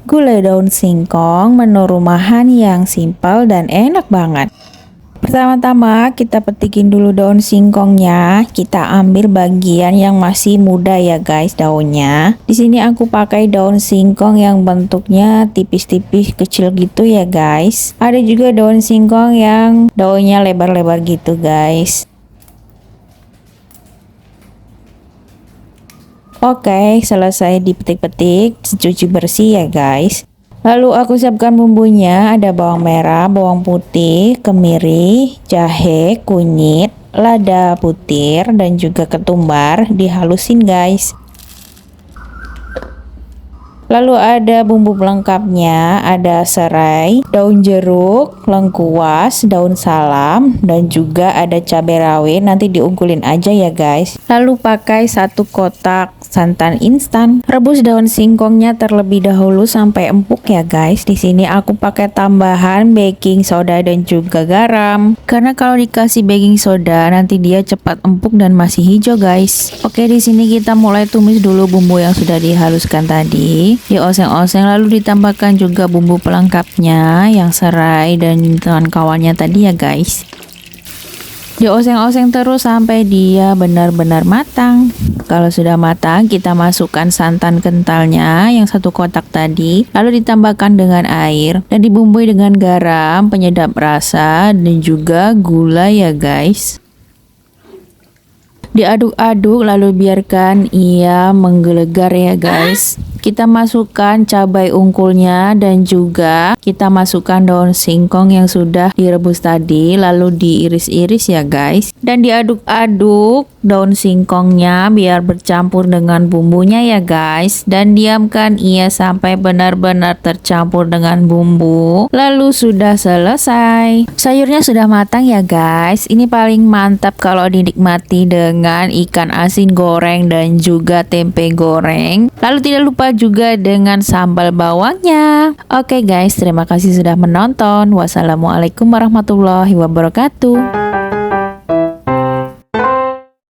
gulai daun singkong, menu rumahan yang simpel dan enak banget. Pertama-tama kita petikin dulu daun singkongnya. Kita ambil bagian yang masih muda ya guys daunnya. Di sini aku pakai daun singkong yang bentuknya tipis-tipis kecil gitu ya guys. Ada juga daun singkong yang daunnya lebar-lebar gitu guys. Oke, selesai dipetik-petik, dicuci bersih ya guys. Lalu aku siapkan bumbunya, ada bawang merah, bawang putih, kemiri, jahe, kunyit, lada butir, dan juga ketumbar, dihalusin guys. Lalu ada bumbu pelengkapnya, ada serai, daun jeruk, lengkuas, daun salam, dan juga ada cabai rawit, nanti diunggulin aja ya guys. Lalu pakai 1 kotak santan instan. Rebus daun singkongnya terlebih dahulu sampai empuk ya guys. Di sini aku pakai tambahan baking soda dan juga garam. Karena kalau dikasih baking soda nanti dia cepat empuk dan masih hijau guys. Oke, di sini kita mulai tumis dulu bumbu yang sudah dihaluskan tadi. Dioseng-oseng lalu ditambahkan juga bumbu pelengkapnya yang serai dan kawan-kawannya tadi ya guys. Dioseng-oseng terus sampai dia benar-benar matang. Kalau sudah matang kita masukkan santan kentalnya yang 1 kotak tadi, lalu ditambahkan dengan air dan dibumbui dengan garam, penyedap rasa dan juga gula ya guys. Diaduk-aduk lalu biarkan ia menggelegar ya guys. Kita masukkan cabai unggulnya dan juga kita masukkan daun singkong yang sudah direbus tadi lalu diiris-iris ya guys. Dan diaduk-aduk daun singkongnya biar bercampur dengan bumbunya ya guys. Dan diamkan ia sampai benar-benar tercampur dengan bumbu. Lalu sudah selesai. Sayurnya sudah matang ya guys. Ini paling mantap kalau dinikmati dengan ikan asin goreng dan juga tempe goreng. Lalu tidak lupa juga dengan sambal bawangnya. Oke guys, terima kasih sudah menonton. Wassalamualaikum warahmatullahi wabarakatuh.